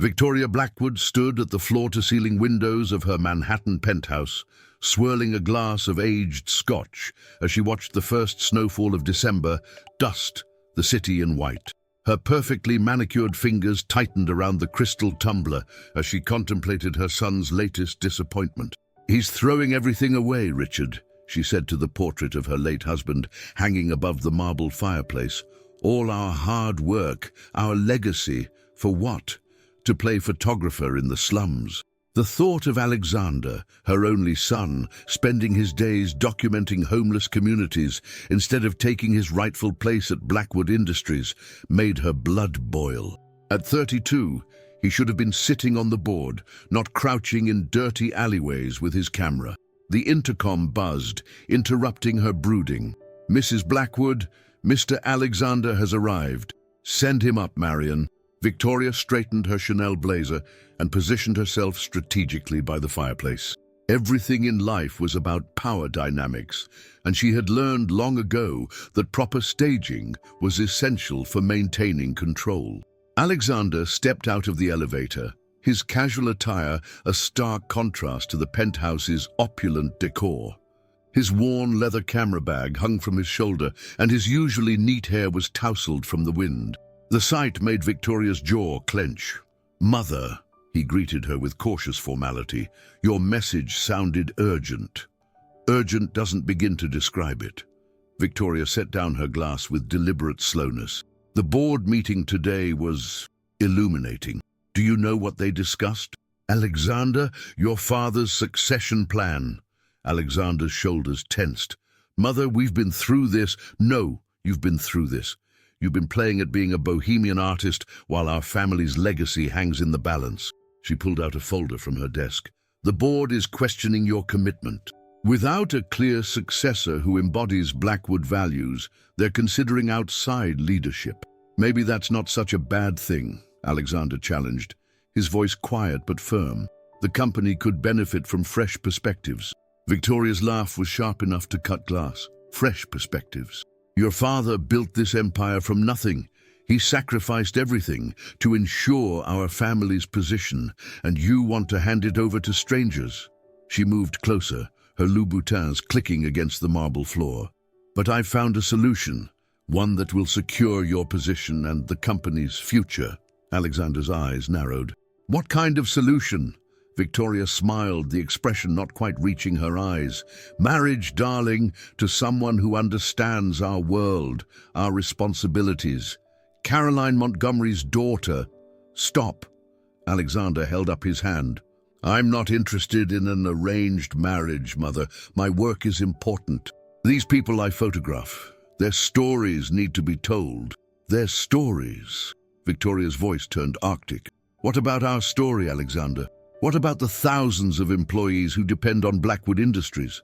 Victoria Blackwood stood at the floor-to-ceiling windows of her Manhattan penthouse, swirling a glass of aged scotch as she watched the first snowfall of December dust the city in white. Her perfectly manicured fingers tightened around the crystal tumbler as she contemplated her son's latest disappointment. "He's throwing everything away, Richard," she said to the portrait of her late husband hanging above the marble fireplace. "All our hard work, our legacy, for what? To play photographer in the slums." The thought of Alexander, her only son, spending his days documenting homeless communities instead of taking his rightful place at Blackwood Industries made her blood boil. At 32, he should have been sitting on the board, not crouching in dirty alleyways with his camera. The intercom buzzed, interrupting her brooding. "Mrs. Blackwood, Mr. Alexander has arrived. Send him up, Marion." Victoria straightened her Chanel blazer and positioned herself strategically by the fireplace. Everything in life was about power dynamics, and she had learned long ago that proper staging was essential for maintaining control. Alexander stepped out of the elevator, his casual attire a stark contrast to the penthouse's opulent decor. His worn leather camera bag hung from his shoulder, and his usually neat hair was tousled from the wind. The sight made Victoria's jaw clench. "Mother," he greeted her with cautious formality, "your message sounded urgent." "Urgent doesn't begin to describe it." Victoria set down her glass with deliberate slowness. "The board meeting today was illuminating. Do you know what they discussed?" "Alexander, your father's succession plan." Alexander's shoulders tensed. "Mother, we've been through this." "No, you've been through this. You've been playing at being a bohemian artist while our family's legacy hangs in the balance." She pulled out a folder from her desk. "The board is questioning your commitment. Without a clear successor who embodies Blackwood values, they're considering outside leadership." "Maybe that's not such a bad thing," Alexander challenged, his voice quiet but firm. "The company could benefit from fresh perspectives." Victoria's laugh was sharp enough to cut glass. "Fresh perspectives. Your father built this empire from nothing. He sacrificed everything to ensure our family's position, and you want to hand it over to strangers." She moved closer, her Louboutins clicking against the marble floor. "But I've found a solution, one that will secure your position and the company's future." Alexander's eyes narrowed. "What kind of solution?" Victoria smiled, the expression not quite reaching her eyes. "Marriage, darling, to someone who understands our world, our responsibilities. Caroline Montgomery's daughter." "Stop." Alexander held up his hand. "I'm not interested in an arranged marriage, Mother. My work is important. These people I photograph, their stories need to be told." "Their stories?" Victoria's voice turned arctic. "What about our story, Alexander? What about the thousands of employees who depend on Blackwood Industries?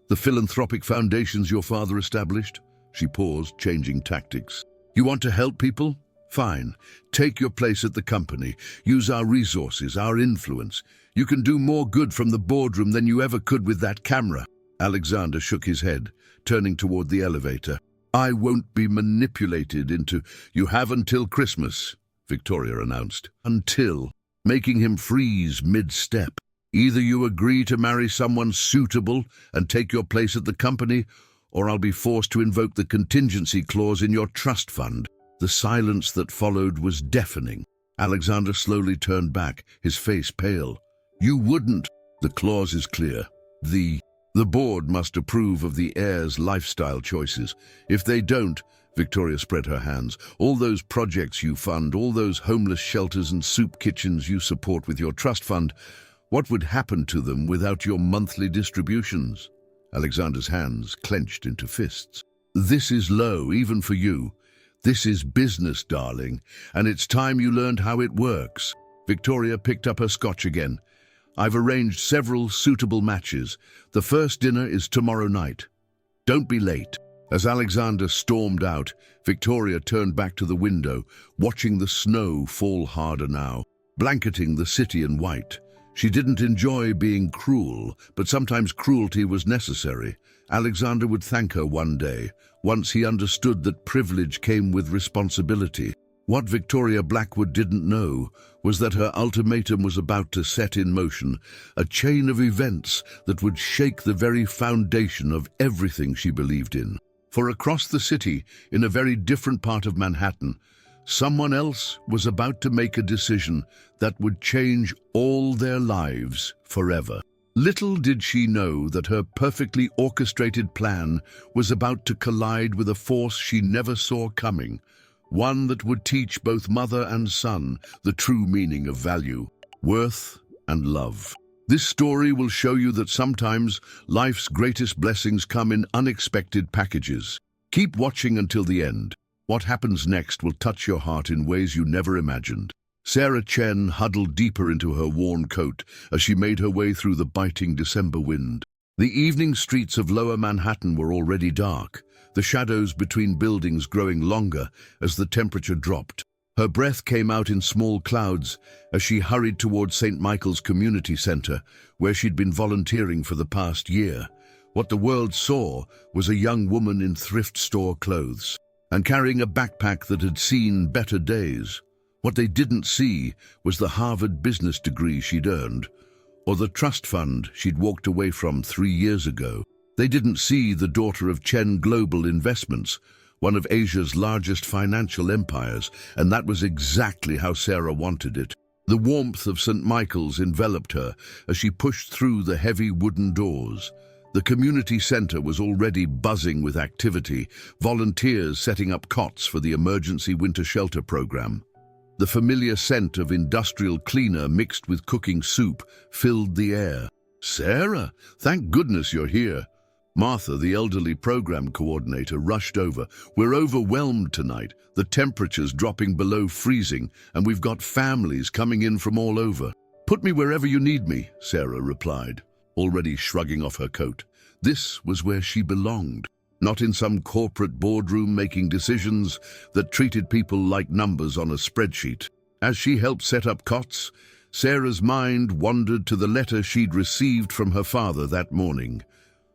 The philanthropic foundations your father established?" She paused, changing tactics. "You want to help people? Fine. Take your place at the company. Use our resources, our influence. You can do more good from the boardroom than you ever could with that camera." Alexander shook his head, turning toward the elevator. "I won't be manipulated into—" "You have until Christmas," Victoria announced. "Until," making him freeze mid-step. "Either you agree to marry someone suitable and take your place at the company, or I'll be forced to invoke the contingency clause in your trust fund." The silence that followed was deafening. Alexander slowly turned back, his face pale. "You wouldn't." "The clause is clear. The board must approve of the heir's lifestyle choices. If they don't," Victoria spread her hands, "all those projects you fund, all those homeless shelters and soup kitchens you support with your trust fund, what would happen to them without your monthly distributions?" Alexander's hands clenched into fists. "This is low, even for you. This is business, darling, and it's time you learned how it works." Victoria picked up her scotch again. "I've arranged several suitable matches. The first dinner is tomorrow night. Don't be late." As Alexander stormed out, Victoria turned back to the window, watching the snow fall harder now, blanketing the city in white. She didn't enjoy being cruel, but sometimes cruelty was necessary. Alexander would thank her one day, once he understood that privilege came with responsibility. What Victoria Blackwood didn't know was that her ultimatum was about to set in motion a chain of events that would shake the very foundation of everything she believed in. For across the city, in a very different part of Manhattan, someone else was about to make a decision that would change all their lives forever. Little did she know that her perfectly orchestrated plan was about to collide with a force she never saw coming, one that would teach both mother and son the true meaning of value, worth, and love. This story will show you that sometimes life's greatest blessings come in unexpected packages. Keep watching until the end. What happens next will touch your heart in ways you never imagined. Sarah Chen huddled deeper into her worn coat as she made her way through the biting December wind. The evening streets of Lower Manhattan were already dark, the shadows between buildings growing longer as the temperature dropped. Her breath came out in small clouds as she hurried toward St. Michael's Community Center, where she'd been volunteering for the past year. What the world saw was a young woman in thrift store clothes and carrying a backpack that had seen better days. What they didn't see was the Harvard business degree she'd earned, or the trust fund she'd walked away from 3 years ago. They didn't see the daughter of Chen Global Investments, one of Asia's largest financial empires, and that was exactly how Sarah wanted it. The warmth of St. Michael's enveloped her as she pushed through the heavy wooden doors. The community center was already buzzing with activity, volunteers setting up cots for the emergency winter shelter program. The familiar scent of industrial cleaner mixed with cooking soup filled the air. "Sarah, thank goodness you're here." Martha, the elderly program coordinator, rushed over. "We're overwhelmed tonight. The temperature's dropping below freezing, and we've got families coming in from all over." "Put me wherever you need me," Sarah replied, already shrugging off her coat. This was where she belonged, not in some corporate boardroom making decisions that treated people like numbers on a spreadsheet. As she helped set up cots, Sarah's mind wandered to the letter she'd received from her father that morning.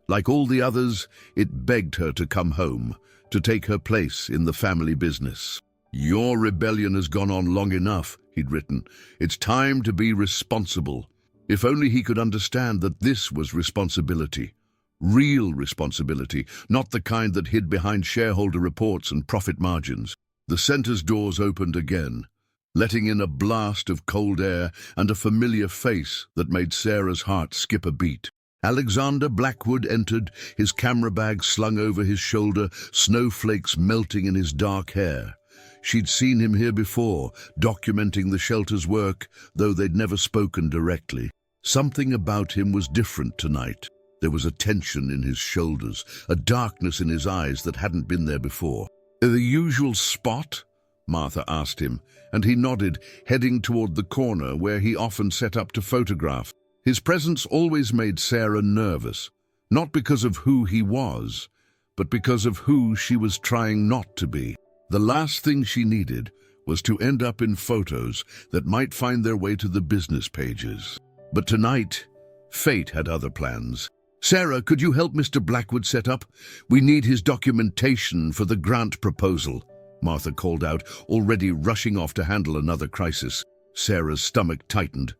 Like all the others, it begged her to come home, to take her place in the family business. "Your rebellion has gone on long enough," he'd written. "It's time to be responsible." If only he could understand that this was responsibility. Real responsibility, not the kind that hid behind shareholder reports and profit margins. The center's doors opened again, letting in a blast of cold air and a familiar face that made Sarah's heart skip a beat. Alexander Blackwood entered, his camera bag slung over his shoulder, snowflakes melting in his dark hair. She'd seen him here before, documenting the shelter's work, though they'd never spoken directly. Something about him was different tonight. There was a tension in his shoulders, a darkness in his eyes that hadn't been there before. "The usual spot?" Martha asked him, and he nodded, heading toward the corner where he often set up to photograph. His presence always made Sarah nervous, not because of who he was, but because of who she was trying not to be. The last thing she needed was to end up in photos that might find their way to the business pages. But tonight, fate had other plans. "Sarah, could you help Mr. Blackwood set up? We need his documentation for the grant proposal," Martha called out, already rushing off to handle another crisis. Sarah's stomach tightened,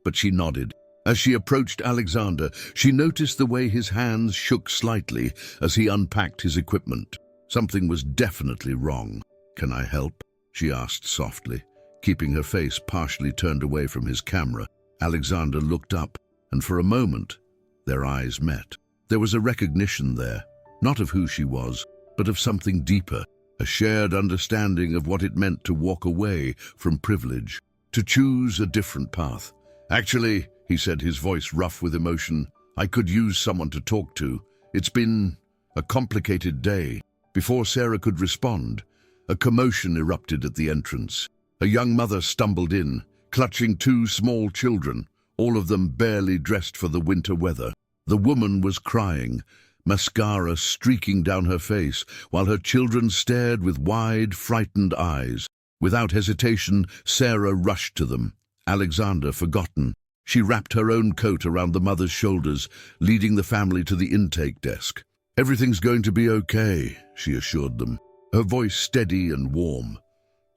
but she nodded. As she approached Alexander, she noticed the way his hands shook slightly as he unpacked his equipment. Something was definitely wrong. "Can I help?" she asked softly, keeping her face partially turned away from his camera. Alexander looked up, and for a moment, their eyes met. There was a recognition there, not of who she was, but of something deeper, a shared understanding of what it meant to walk away from privilege, to choose a different path. "Actually," he said, his voice rough with emotion, "I could use someone to talk to. It's been a complicated day." Before Sarah could respond, a commotion erupted at the entrance. A young mother stumbled in, clutching 2 small children, all of them barely dressed for the winter weather. The woman was crying, mascara streaking down her face, while her children stared with wide, frightened eyes. Without hesitation, Sarah rushed to them, Alexander forgotten. She wrapped her own coat around the mother's shoulders, leading the family to the intake desk. "Everything's going to be okay," she assured them, her voice steady and warm.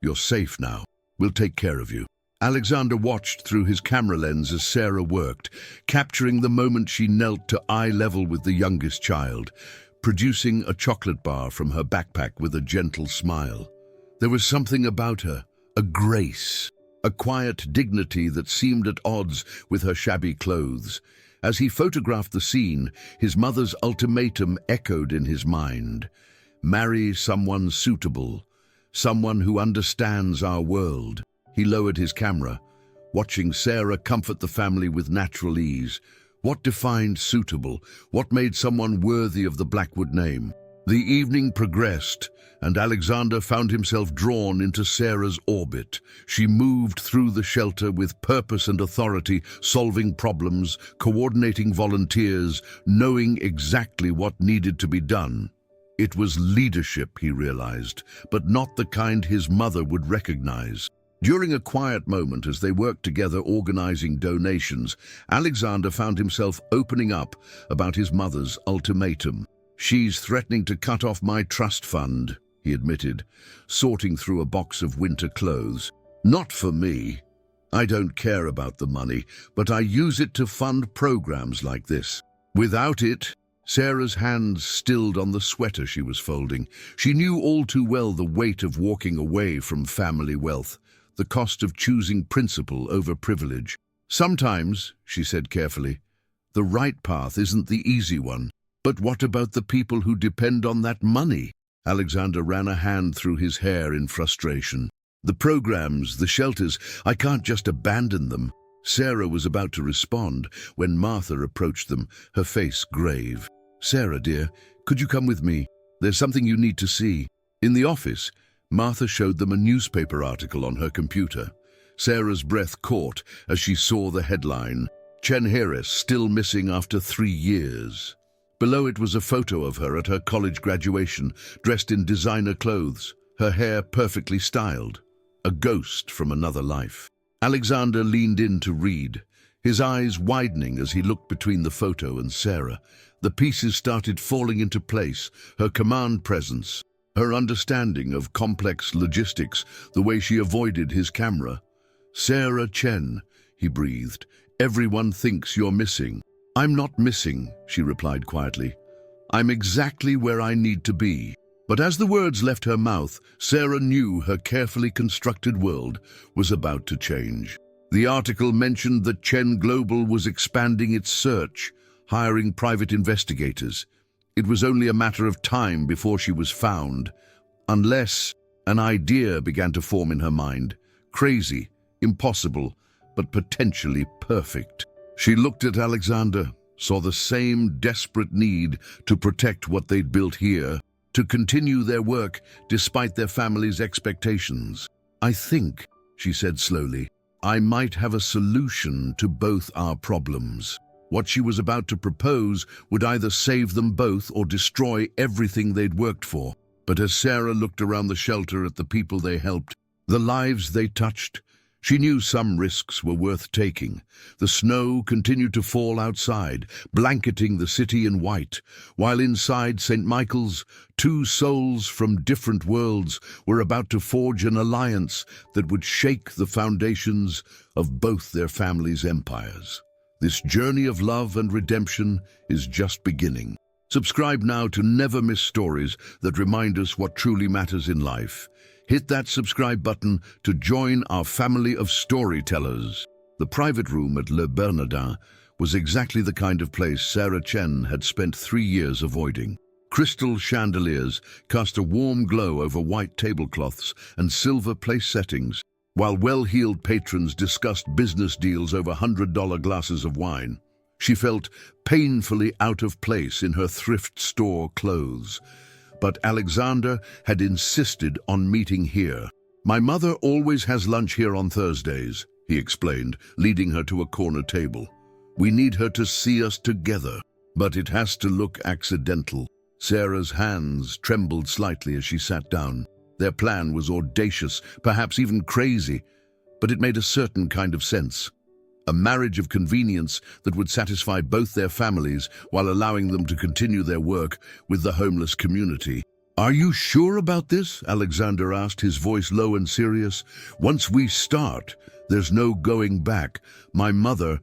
You're safe now. We'll take care of you." Alexander watched through his camera lens as Sarah worked, capturing the moment she knelt to eye level with the youngest child, producing a chocolate bar from her backpack with a gentle smile. There was something about her, a grace, a quiet dignity that seemed at odds with her shabby clothes. As he photographed the scene, his mother's ultimatum echoed in his mind. "Marry someone suitable, someone who understands our world." He lowered his camera, watching Sarah comfort the family with natural ease. What defined suitable? What made someone worthy of the Blackwood name? The evening progressed, and Alexander found himself drawn into Sarah's orbit. She moved through the shelter with purpose and authority, solving problems, coordinating volunteers, knowing exactly what needed to be done. It was leadership, he realized, but not the kind his mother would recognize. During a quiet moment as they worked together organizing donations, Alexander found himself opening up about his mother's ultimatum. "She's threatening to cut off my trust fund," he admitted, sorting through a box of winter clothes. "Not for me. I don't care about the money, but I use it to fund programs like this. Without it..." Sarah's hands stilled on the sweater she was folding. She knew all too well the weight of walking away from family wealth, the cost of choosing principle over privilege. "Sometimes," she said carefully, "the right path isn't the easy one. But what about the people who depend on that money?" Alexander ran a hand through his hair in frustration. "The programs, the shelters, I can't just abandon them." Sarah was about to respond when Martha approached them, her face grave. "Sarah, dear, could you come with me? There's something you need to see." In the office, Martha showed them a newspaper article on her computer. Sarah's breath caught as she saw the headline, "Chen Harris still missing after 3 years." Below it was a photo of her at her college graduation, dressed in designer clothes, her hair perfectly styled. A ghost from another life. Alexander leaned in to read, his eyes widening as he looked between the photo and Sarah. The pieces started falling into place, her command presence, her understanding of complex logistics, the way she avoided his camera. "Sarah Chen," he breathed, "everyone thinks you're missing." "I'm not missing," she replied quietly. "I'm exactly where I need to be." But as the words left her mouth, Sarah knew her carefully constructed world was about to change. The article mentioned that Chen Global was expanding its search, hiring private investigators. It was only a matter of time before she was found, unless an idea began to form in her mind. Crazy, impossible, but potentially perfect. She looked at Alexander, saw the same desperate need to protect what they'd built here, to continue their work despite their family's expectations. "I think," she said slowly, "I might have a solution to both our problems." What she was about to propose would either save them both or destroy everything they'd worked for. But as Sarah looked around the shelter at the people they helped, the lives they touched, she knew some risks were worth taking. The snow continued to fall outside, blanketing the city in white, while inside St. Michael's, 2 souls from different worlds were about to forge an alliance that would shake the foundations of both their families' empires. This journey of love and redemption is just beginning. Subscribe now to never miss stories that remind us what truly matters in life. Hit that subscribe button to join our family of storytellers. The private room at Le Bernardin was exactly the kind of place Sarah Chen had spent 3 years avoiding. Crystal chandeliers cast a warm glow over white tablecloths and silver place settings, while well-heeled patrons discussed business deals over $100 glasses of wine. She felt painfully out of place in her thrift store clothes. But Alexander had insisted on meeting here. "My mother always has lunch here on Thursdays," he explained, leading her to a corner table. "We need her to see us together, but it has to look accidental." Sarah's hands trembled slightly as she sat down. Their plan was audacious, perhaps even crazy, but it made a certain kind of sense. A marriage of convenience that would satisfy both their families while allowing them to continue their work with the homeless community. "Are you sure about this?" Alexander asked, his voice low and serious. "Once we start, there's no going back. My mother,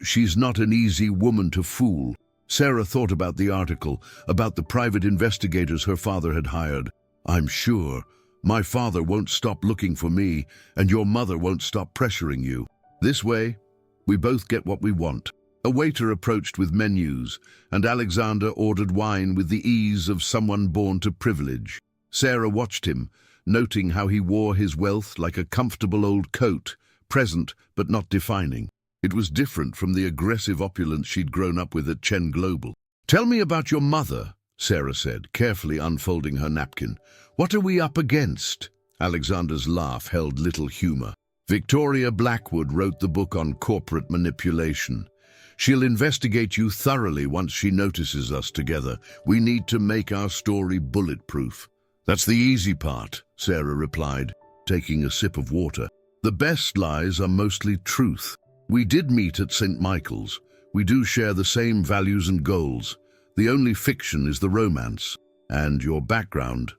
she's not an easy woman to fool." Sarah thought about the article, about the private investigators her father had hired. "I'm sure. My father won't stop looking for me, and your mother won't stop pressuring you. This way, we both get what we want." A waiter approached with menus, and Alexander ordered wine with the ease of someone born to privilege. Sarah watched him, noting how he wore his wealth like a comfortable old coat, present but not defining. It was different from the aggressive opulence she'd grown up with at Chen Global. "Tell me about your mother," Sarah said, carefully unfolding her napkin. "What are we up against?" Alexander's laugh held little humor. "Victoria Blackwood wrote the book on corporate manipulation. She'll investigate you thoroughly once she notices us together. We need to make our story bulletproof." "That's the easy part," Sarah replied, taking a sip of water. "The best lies are mostly truth. We did meet at St. Michael's. We do share the same values and goals. The only fiction is the romance. And your background."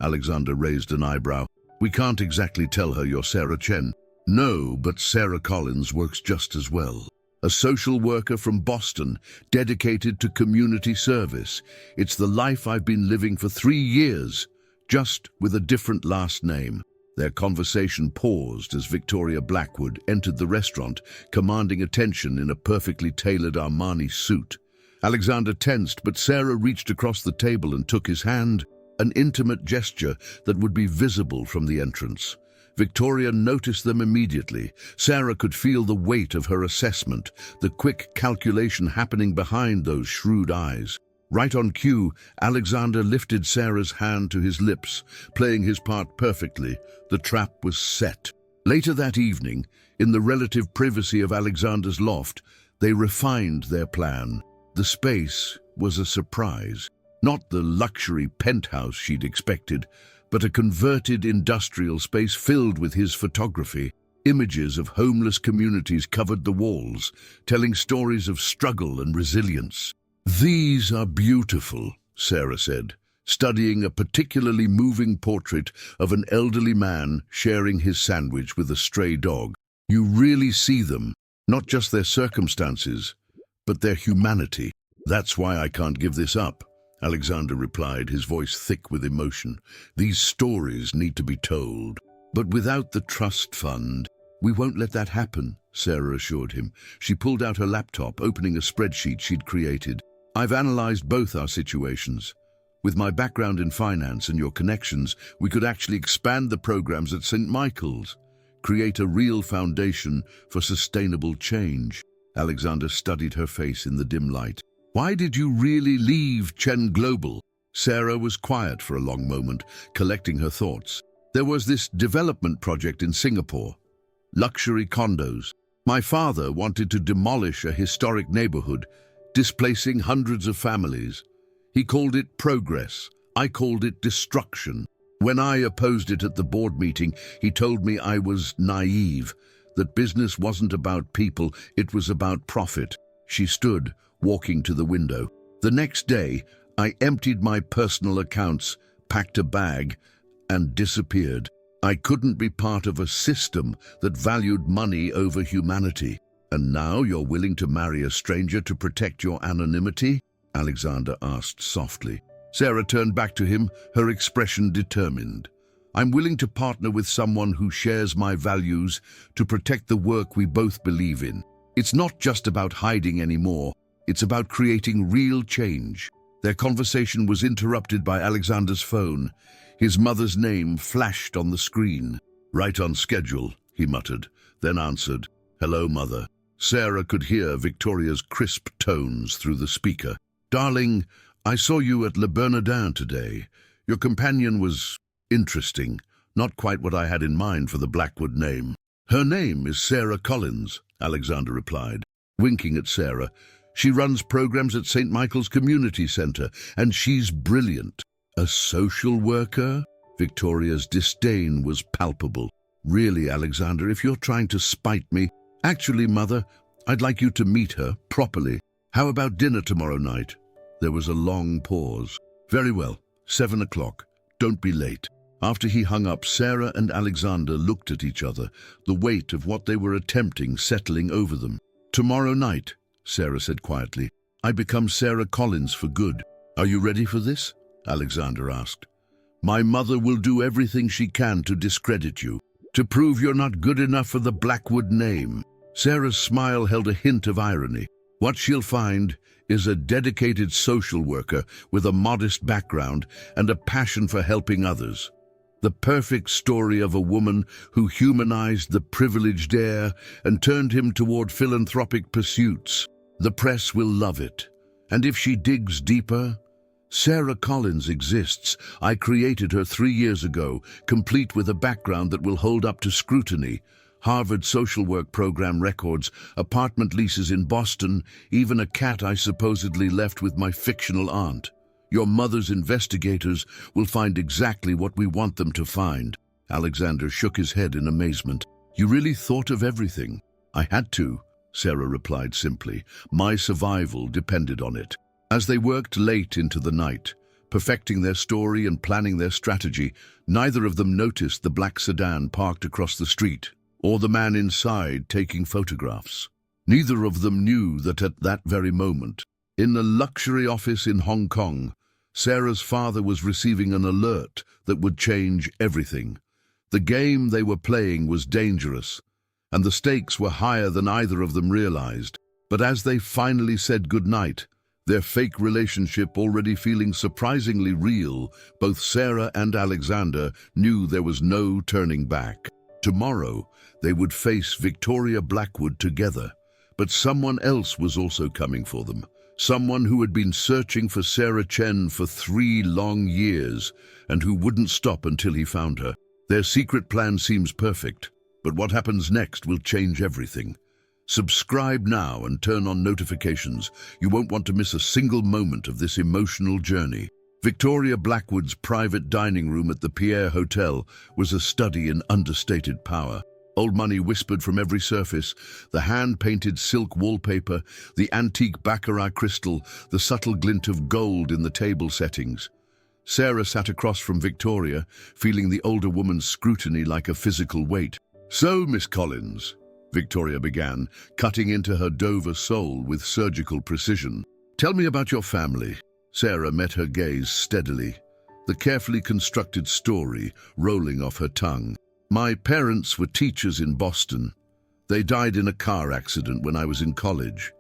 Alexander raised an eyebrow. "We can't exactly tell her you're Sarah Chen." "No, but Sarah Collins works just as well. A social worker from Boston, dedicated to community service. It's the life I've been living for 3 years, just with a different last name." Their conversation paused as Victoria Blackwood entered the restaurant, commanding attention in a perfectly tailored Armani suit. Alexander tensed, but Sarah reached across the table and took his hand, an intimate gesture that would be visible from the entrance. Victoria noticed them immediately. Sarah could feel the weight of her assessment, the quick calculation happening behind those shrewd eyes. Right on cue, Alexander lifted Sarah's hand to his lips, playing his part perfectly. The trap was set. Later that evening, in the relative privacy of Alexander's loft, they refined their plan. The space was a surprise. Not the luxury penthouse she'd expected, but a converted industrial space filled with his photography. Images of homeless communities covered the walls, telling stories of struggle and resilience. "These are beautiful," Sarah said, studying a particularly moving portrait of an elderly man sharing his sandwich with a stray dog. "You really see them, not just their circumstances, but their humanity." "That's why I can't give this up," Alexander replied, his voice thick with emotion. "These stories need to be told. But without the trust fund, we won't let that happen," Sarah assured him. She pulled out her laptop, opening a spreadsheet she'd created. "I've analyzed both our situations. With my background in finance and your connections, we could actually expand the programs at St. Michael's, create a real foundation for sustainable change." Alexander studied her face in the dim light. "Why did you really leave Chen Global?" Sarah was quiet for a long moment, collecting her thoughts. "There was this development project in Singapore. Luxury condos. My father wanted to demolish a historic neighborhood, displacing hundreds of families. He called it progress. I called it destruction. When I opposed it at the board meeting, he told me I was naive, that business wasn't about people, it was about profit." She stood, walking to the window. "The next day, I emptied my personal accounts, packed a bag, and disappeared. I couldn't be part of a system that valued money over humanity." "And now you're willing to marry a stranger to protect your anonymity?" Alexander asked softly. Sarah turned back to him, her expression determined. "I'm willing to partner with someone who shares my values to protect the work we both believe in. It's not just about hiding anymore. It's about creating real change." Their conversation was interrupted by Alexander's phone. His mother's name flashed on the screen. "Right on schedule," he muttered, then answered, "Hello, Mother." Sarah could hear Victoria's crisp tones through the speaker. "Darling, I saw you at Le Bernardin today. Your companion was interesting, not quite what I had in mind for the Blackwood name." "Her name is Sarah Collins," Alexander replied, winking at Sarah. "She runs programs at St. Michael's Community Center, and she's brilliant." "A social worker?" Victoria's disdain was palpable. "Really, Alexander, if you're trying to spite me—" "Actually, Mother, I'd like you to meet her properly. How about dinner tomorrow night?" There was a long pause. "Very well, 7 o'clock. Don't be late." After he hung up, Sarah and Alexander looked at each other, the weight of what they were attempting settling over them. "Tomorrow night," Sarah said quietly, "I become Sarah Collins for good." "Are you ready for this?" Alexander asked. "My mother will do everything she can to discredit you, to prove you're not good enough for the Blackwood name." Sarah's smile held a hint of irony. "What she'll find is a dedicated social worker with a modest background and a passion for helping others. The perfect story of a woman who humanized the privileged heir and turned him toward philanthropic pursuits. The press will love it. And if she digs deeper, Sarah Collins exists. I created her 3 years ago, complete with a background that will hold up to scrutiny. Harvard social work program records, apartment leases in Boston, even a cat I supposedly left with my fictional aunt. Your mother's investigators will find exactly what we want them to find." Alexander shook his head in amazement. "You really thought of everything?" "I had to," Sarah replied simply. "My survival depended on it." As they worked late into the night, perfecting their story and planning their strategy, neither of them noticed the black sedan parked across the street, or the man inside taking photographs. Neither of them knew that at that very moment, in a luxury office in Hong Kong, Sarah's father was receiving an alert that would change everything. The game they were playing was dangerous, and the stakes were higher than either of them realized. But as they finally said goodnight, their fake relationship already feeling surprisingly real, both Sarah and Alexander knew there was no turning back. Tomorrow, they would face Victoria Blackwood together, but someone else was also coming for them. Someone who had been searching for Sarah Chen for 3 long years and who wouldn't stop until he found her. Their secret plan seems perfect, but what happens next will change everything. Subscribe now and turn on notifications. You won't want to miss a single moment of this emotional journey. Victoria Blackwood's private dining room at the Pierre Hotel was a study in understated power. Old money whispered from every surface, the hand-painted silk wallpaper, the antique baccarat crystal, the subtle glint of gold in the table settings. Sarah sat across from Victoria, feeling the older woman's scrutiny like a physical weight. "So, Miss Collins," Victoria began, cutting into her Dover soul with surgical precision. "Tell me about your family." Sarah met her gaze steadily, the carefully constructed story rolling off her tongue. "My parents were teachers in Boston. They died in a car accident when I was in college.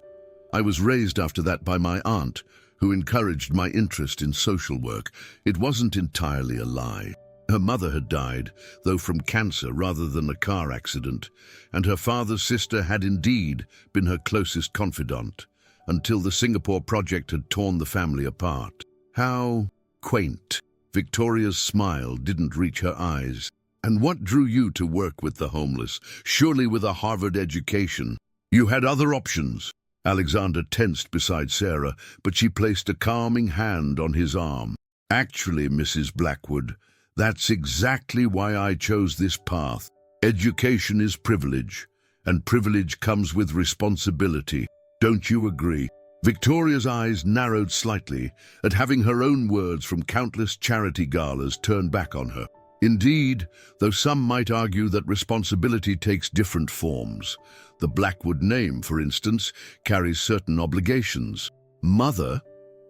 I was raised after that by my aunt, who encouraged my interest in social work. It wasn't entirely a lie. Her mother had died, though from cancer rather than a car accident, and her father's sister had indeed been her closest confidant, until the Singapore project had torn the family apart." How quaint. Victoria's smile didn't reach her eyes. "And what drew you to work with the homeless? Surely with a Harvard education. You had other options." Alexander tensed beside Sarah, but she placed a calming hand on his arm. "Actually, Mrs. Blackwood, that's exactly why I chose this path. Education is privilege, and privilege comes with responsibility. Don't you agree?" Victoria's eyes narrowed slightly at having her own words from countless charity galas turn back on her. Indeed, though some might argue that responsibility takes different forms. The Blackwood name, for instance, carries certain obligations. "Mother,"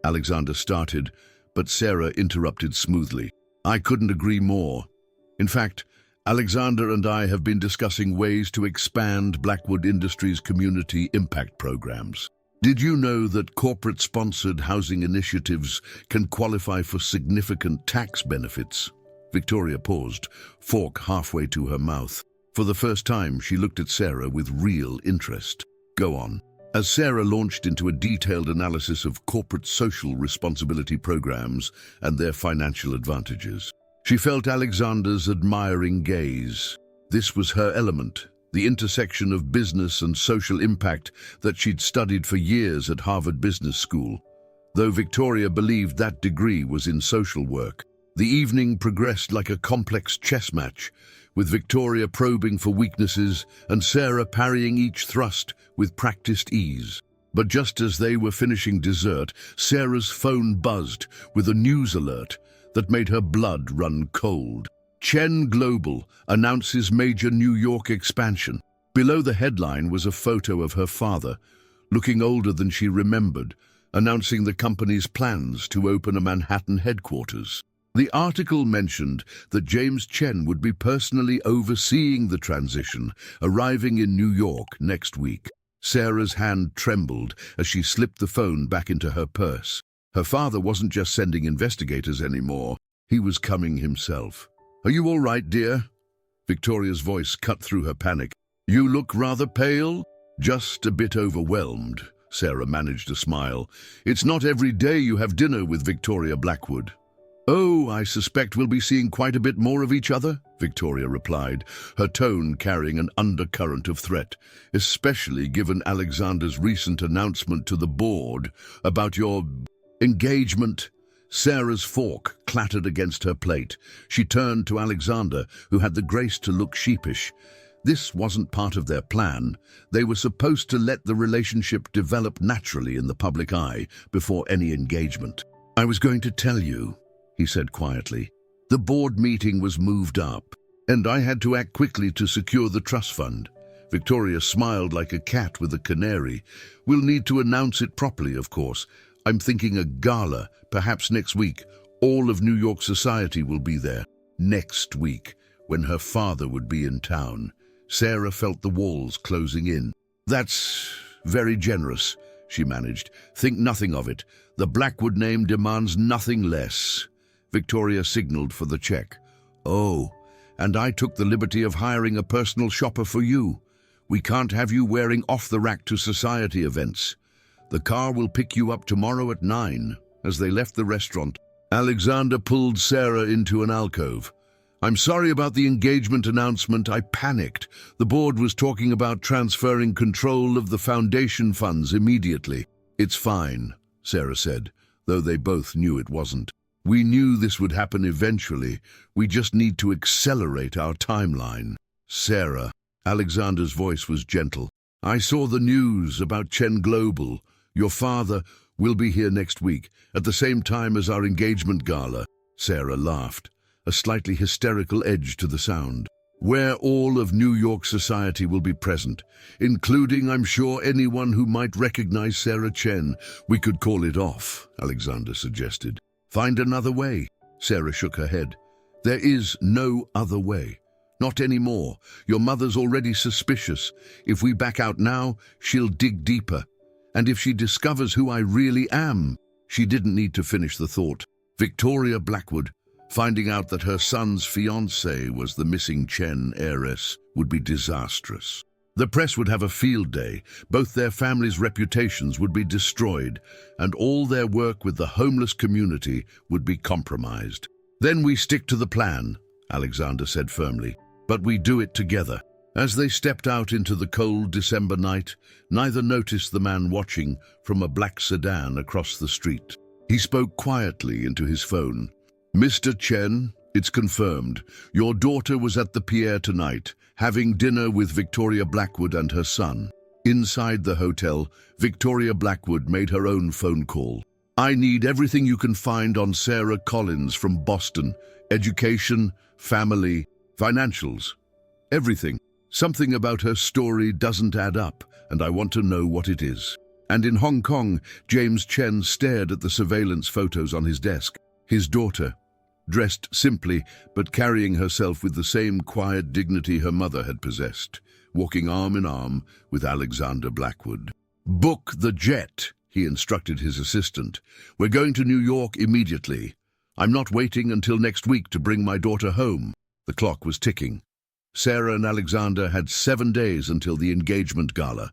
Alexander started, but Sarah interrupted smoothly. "I couldn't agree more. In fact, Alexander and I have been discussing ways to expand Blackwood Industries' community impact programs. Did you know that corporate-sponsored housing initiatives can qualify for significant tax benefits?" Victoria paused, fork halfway to her mouth. For the first time, she looked at Sarah with real interest. "Go on." As Sarah launched into a detailed analysis of corporate social responsibility programs and their financial advantages, she felt Alexander's admiring gaze. This was her element, the intersection of business and social impact that she'd studied for years at Harvard Business School. Though Victoria believed that degree was in social work, the evening progressed like a complex chess match, with Victoria probing for weaknesses and Sarah parrying each thrust with practiced ease. But just as they were finishing dessert, Sarah's phone buzzed with a news alert. that made her blood run cold. Chen Global announces major New York expansion. Below the headline was a photo of her father, looking older than she remembered, announcing the company's plans to open a Manhattan headquarters. The article mentioned that James Chen would be personally overseeing the transition, arriving in New York next week. Sarah's hand trembled as she slipped the phone back into her purse. Her father wasn't just sending investigators anymore, he was coming himself. "Are you all right, dear?" Victoria's voice cut through her panic. "You look rather pale." "Just a bit overwhelmed," Sarah managed to smile. "It's not every day you have dinner with Victoria Blackwood." "Oh, I suspect we'll be seeing quite a bit more of each other," Victoria replied, her tone carrying an undercurrent of threat, "especially given Alexander's recent announcement to the board about your engagement." Sarah's fork clattered against her plate. She turned to Alexander, who had the grace to look sheepish. This wasn't part of their plan. They were supposed to let the relationship develop naturally in the public eye before any engagement. "I was going to tell you," he said quietly. "The board meeting was moved up, and I had to act quickly to secure the trust fund." Victoria smiled like a cat with a canary. "We'll need to announce it properly, of course. I'm thinking a gala, perhaps next week. All of New York society will be there." Next week, when her father would be in town. Sarah felt the walls closing in. "That's very generous," she managed. "Think nothing of it. The Blackwood name demands nothing less." Victoria signaled for the check. "Oh, and I took the liberty of hiring a personal shopper for you. We can't have you wearing off-the-rack to society events. The car will pick you up tomorrow at 9. As they left the restaurant, Alexander pulled Sarah into an alcove. "I'm sorry about the engagement announcement. I panicked. The board was talking about transferring control of the foundation funds immediately." "It's fine," Sarah said, though they both knew it wasn't. "We knew this would happen eventually. We just need to accelerate our timeline." "Sarah," Alexander's voice was gentle, "I saw the news about Chen Global. Your father will be here next week, at the same time as our engagement gala." Sarah laughed, a slightly hysterical edge to the sound. "Where all of New York society will be present, including, I'm sure, anyone who might recognize Sarah Chen. We could call it off," Alexander suggested. "Find another way." Sarah shook her head. "There is no other way. Not anymore. Your mother's already suspicious. If we back out now, she'll dig deeper. And if she discovers who I really am..." She didn't need to finish the thought. Victoria Blackwood, finding out that her son's fiancée was the missing Chen heiress, would be disastrous. The press would have a field day. Both their families' reputations would be destroyed, and all their work with the homeless community would be compromised. "Then we stick to the plan," Alexander said firmly, "but we do it together." As they stepped out into the cold December night, neither noticed the man watching from a black sedan across the street. He spoke quietly into his phone. "Mr. Chen, it's confirmed. Your daughter was at the Pierre tonight, having dinner with Victoria Blackwood and her son." Inside the hotel, Victoria Blackwood made her own phone call. "I need everything you can find on Sarah Collins from Boston. Education, family, financials. Everything. Something about her story doesn't add up, and I want to know what it is." And in Hong Kong, James Chen stared at the surveillance photos on his desk. His daughter, dressed simply, but carrying herself with the same quiet dignity her mother had possessed, walking arm in arm with Alexander Blackwood. "Book the jet," he instructed his assistant. "We're going to New York immediately. I'm not waiting until next week to bring my daughter home." The clock was ticking. Sarah and Alexander had 7 days until the engagement gala.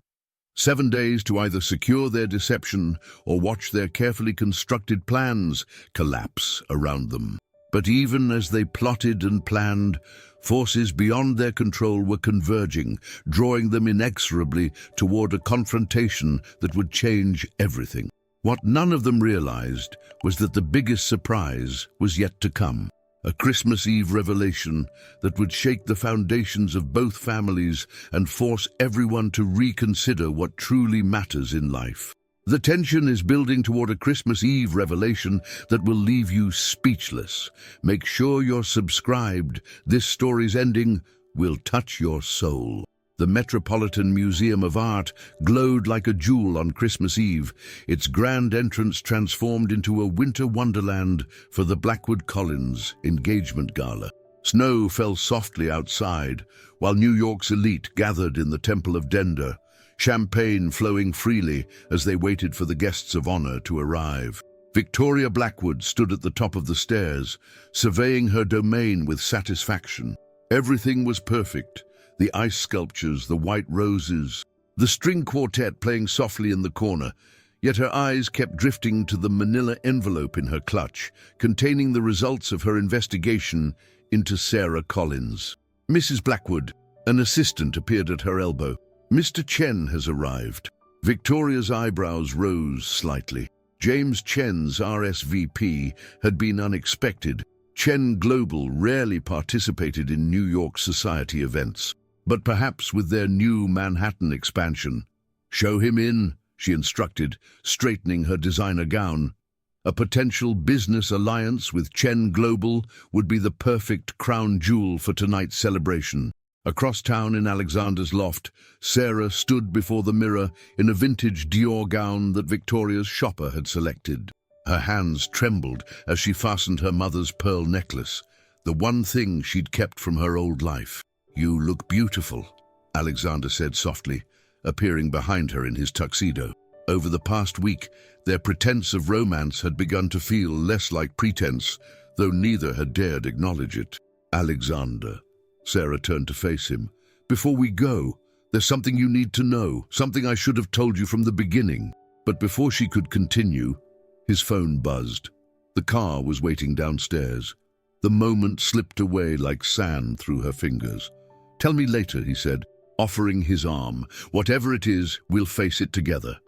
7 days to either secure their deception or watch their carefully constructed plans collapse around them. But even as they plotted and planned, forces beyond their control were converging, drawing them inexorably toward a confrontation that would change everything. What none of them realized was that the biggest surprise was yet to come. A Christmas Eve revelation that would shake the foundations of both families and force everyone to reconsider what truly matters in life. The tension is building toward a Christmas Eve revelation that will leave you speechless. Make sure you're subscribed. This story's ending will touch your soul. The Metropolitan Museum of Art glowed like a jewel on Christmas Eve, its grand entrance transformed into a winter wonderland for the Blackwood Collins engagement gala. Snow fell softly outside, while New York's elite gathered in the Temple of Dender, champagne flowing freely as they waited for the guests of honor to arrive. Victoria Blackwood stood at the top of the stairs, surveying her domain with satisfaction. Everything was perfect. The ice sculptures, the white roses, the string quartet playing softly in the corner, yet her eyes kept drifting to the manila envelope in her clutch, containing the results of her investigation into Sarah Collins. Mrs. Blackwood, an assistant, appeared at her elbow. Mr. Chen has arrived. Victoria's eyebrows rose slightly. James Chen's RSVP had been unexpected. Chen Global rarely participated in New York society events, but perhaps with their new Manhattan expansion. "Show him in," she instructed, straightening her designer gown. A potential business alliance with Chen Global would be the perfect crown jewel for tonight's celebration. Across town in Alexander's loft, Sarah stood before the mirror in a vintage Dior gown that Victoria's shopper had selected. Her hands trembled as she fastened her mother's pearl necklace, the one thing she'd kept from her old life. "You look beautiful," Alexander said softly, appearing behind her in his tuxedo. Over the past week, their pretense of romance had begun to feel less like pretense, though neither had dared acknowledge it. "Alexander," Sarah turned to face him. "Before we go, there's something you need to know, something I should have told you from the beginning." But before she could continue, his phone buzzed. The car was waiting downstairs. The moment slipped away like sand through her fingers. "Tell me later," he said, offering his arm. "Whatever it is, we'll face it together."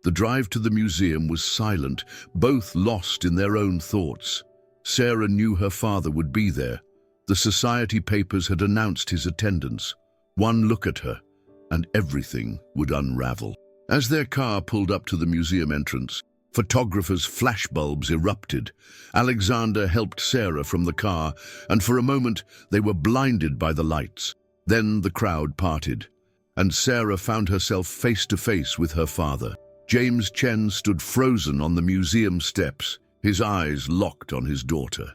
The drive to the museum was silent, both lost in their own thoughts. Sarah knew her father would be there. The society papers had announced his attendance. One look at her, and everything would unravel. As their car pulled up to the museum entrance, photographers' flashbulbs erupted. Alexander helped Sarah from the car, and for a moment they were blinded by the lights. Then the crowd parted, and Sarah found herself face to face with her father. James Chen stood frozen on the museum steps, his eyes locked on his daughter.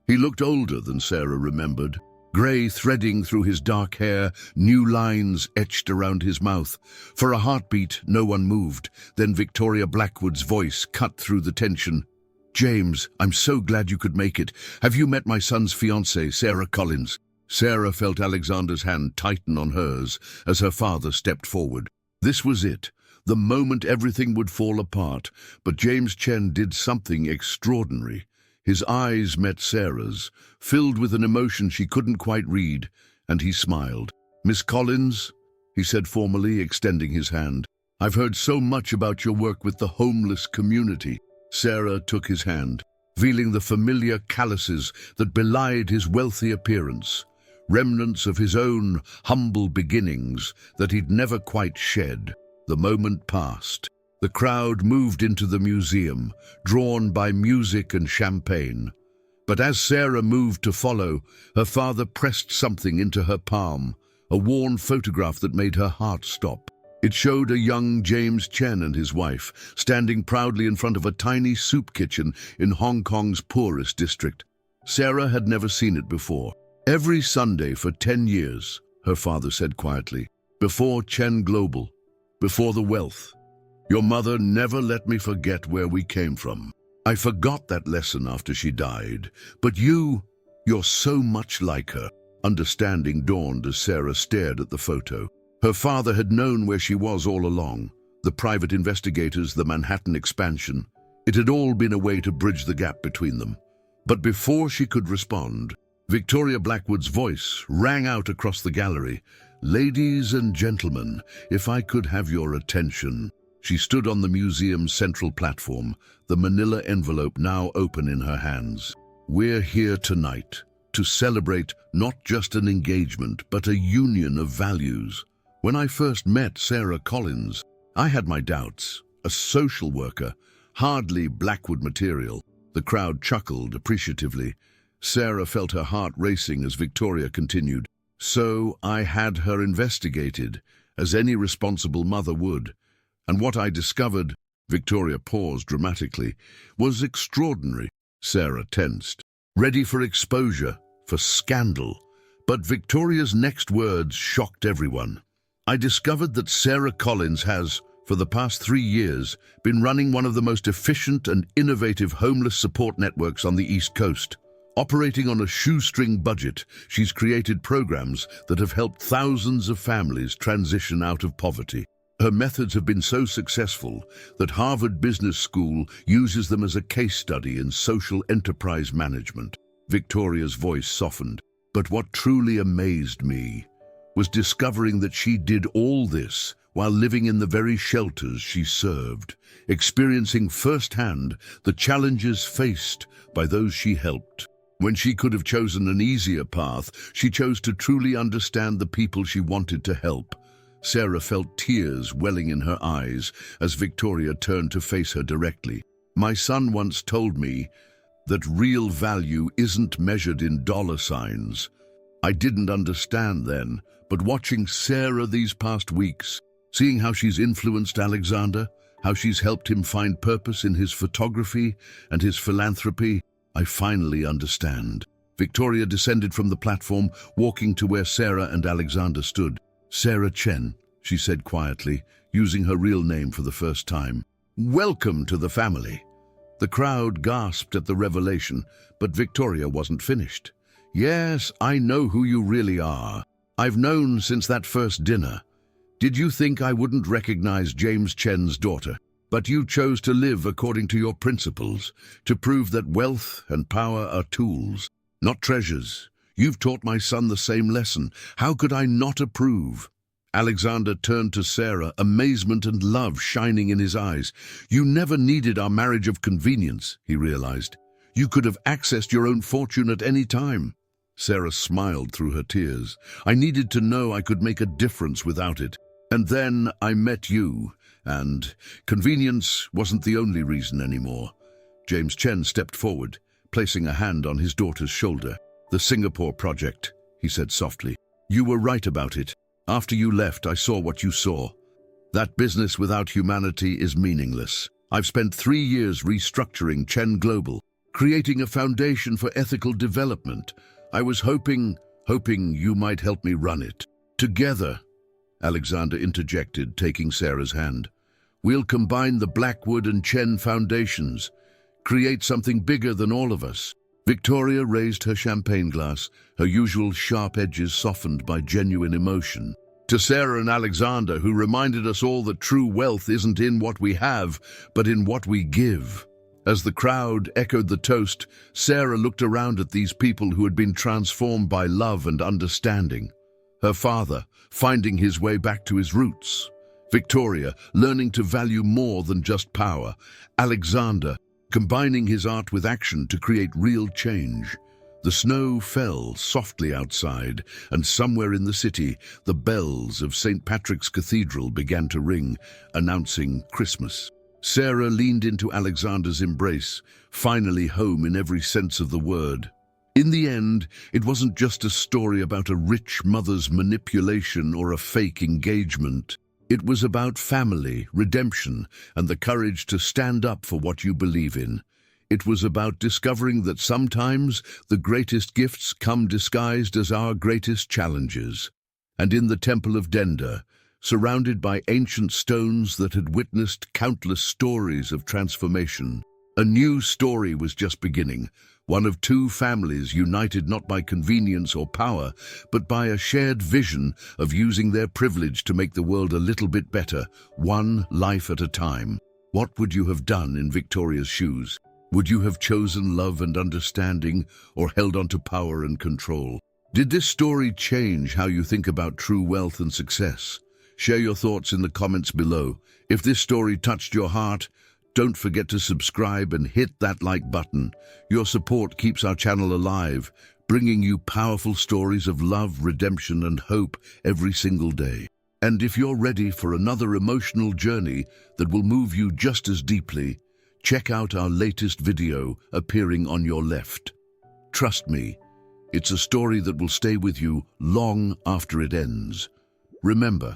He looked older than Sarah remembered, grey threading through his dark hair, new lines etched around his mouth. For a heartbeat, no one moved. Then Victoria Blackwood's voice cut through the tension. "James, I'm so glad you could make it. Have you met my son's fiancée, Sarah Collins?" Sarah felt Alexander's hand tighten on hers as her father stepped forward. This was it, the moment everything would fall apart. But James Chen did something extraordinary. His eyes met Sarah's, filled with an emotion she couldn't quite read, and he smiled. "Miss Collins," he said formally, extending his hand, "I've heard so much about your work with the homeless community." Sarah took his hand, feeling the familiar calluses that belied his wealthy appearance, remnants of his own humble beginnings that he'd never quite shed. The moment passed. The crowd moved into the museum, drawn by music and champagne. But as Sarah moved to follow, her father pressed something into her palm, a worn photograph that made her heart stop. It showed a young James Chen and his wife, standing proudly in front of a tiny soup kitchen in Hong Kong's poorest district. Sarah had never seen it before. "Every Sunday for 10 years, her father said quietly, "before Chen Global, before the wealth. Your mother never let me forget where we came from. I forgot that lesson after she died. But you're so much like her." Understanding dawned as Sarah stared at the photo. Her father had known where she was all along. The private investigators, the Manhattan expansion. It had all been a way to bridge the gap between them. But before she could respond, Victoria Blackwood's voice rang out across the gallery. "Ladies and gentlemen, if I could have your attention." She stood on the museum's central platform, the manila envelope now open in her hands. "We're here tonight to celebrate not just an engagement, but a union of values. When I first met Sarah Collins, I had my doubts, a social worker, hardly Blackwood material. The crowd chuckled appreciatively. Sarah felt her heart racing as Victoria continued. So I had her investigated, as any responsible mother would. And what I discovered, Victoria paused dramatically, was extraordinary. Sarah tensed, ready for exposure, for scandal. But Victoria's next words shocked everyone. I discovered that Sarah Collins has, for the past 3 years, been running one of the most efficient and innovative homeless support networks on the East Coast. Operating on a shoestring budget, she's created programs that have helped thousands of families transition out of poverty. Her methods have been so successful that Harvard Business School uses them as a case study in social enterprise management. Victoria's voice softened. But what truly amazed me was discovering that she did all this while living in the very shelters she served, experiencing firsthand the challenges faced by those she helped. When she could have chosen an easier path, she chose to truly understand the people she wanted to help. Sarah felt tears welling in her eyes as Victoria turned to face her directly. My son once told me that real value isn't measured in dollar signs. I didn't understand then, but watching Sarah these past weeks, seeing how she's influenced Alexander, how she's helped him find purpose in his photography and his philanthropy, I finally understand. Victoria descended from the platform, walking to where Sarah and Alexander stood. Sarah Chen, she said quietly, using her real name for the first time. Welcome to the family. The crowd gasped at the revelation, but Victoria wasn't finished. Yes, I know who you really are. I've known since that first dinner. Did you think I wouldn't recognize James Chen's daughter? But you chose to live according to your principles, to prove that wealth and power are tools, not treasures. You've taught my son the same lesson. How could I not approve? Alexander turned to Sarah, amazement and love shining in his eyes. You never needed our marriage of convenience, he realized. You could have accessed your own fortune at any time. Sarah smiled through her tears. I needed to know I could make a difference without it. And then I met you. And convenience wasn't the only reason anymore. James Chen stepped forward, placing a hand on his daughter's shoulder. The Singapore project, he said softly. You were right about it. After you left, I saw what you saw. That business without humanity is meaningless. I've spent 3 years restructuring Chen Global, creating a foundation for ethical development. I was hoping you might help me run it. Together, Alexander interjected, taking Sarah's hand. We'll combine the Blackwood and Chen foundations, create something bigger than all of us. Victoria raised her champagne glass, her usual sharp edges softened by genuine emotion. To Sarah and Alexander, who reminded us all that true wealth isn't in what we have, but in what we give. As the crowd echoed the toast, Sarah looked around at these people who had been transformed by love and understanding. Her father, finding his way back to his roots. Victoria, learning to value more than just power. Alexander, combining his art with action to create real change. The snow fell softly outside, and somewhere in the city, the bells of St. Patrick's Cathedral began to ring, announcing Christmas. Sarah leaned into Alexander's embrace, finally home in every sense of the word. In the end, it wasn't just a story about a rich mother's manipulation or a fake engagement. It was about family, redemption, and the courage to stand up for what you believe in. It was about discovering that sometimes the greatest gifts come disguised as our greatest challenges. And in the Temple of Denda, surrounded by ancient stones that had witnessed countless stories of transformation, a new story was just beginning. One of 2 families united not by convenience or power, but by a shared vision of using their privilege to make the world a little bit better, one life at a time. What would you have done in Victoria's shoes? Would you have chosen love and understanding, or held on to power and control? Did this story change how you think about true wealth and success? Share your thoughts in the comments below. If this story touched your heart, don't forget to subscribe and hit that like button. Your support keeps our channel alive, bringing you powerful stories of love, redemption, and hope every single day. And if you're ready for another emotional journey that will move you just as deeply, check out our latest video appearing on your left. Trust me, it's a story that will stay with you long after it ends. Remember,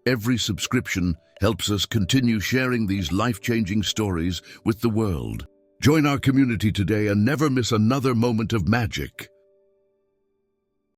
every subscription helps us continue sharing these life-changing stories with the world. Join our community today and never miss another moment of magic.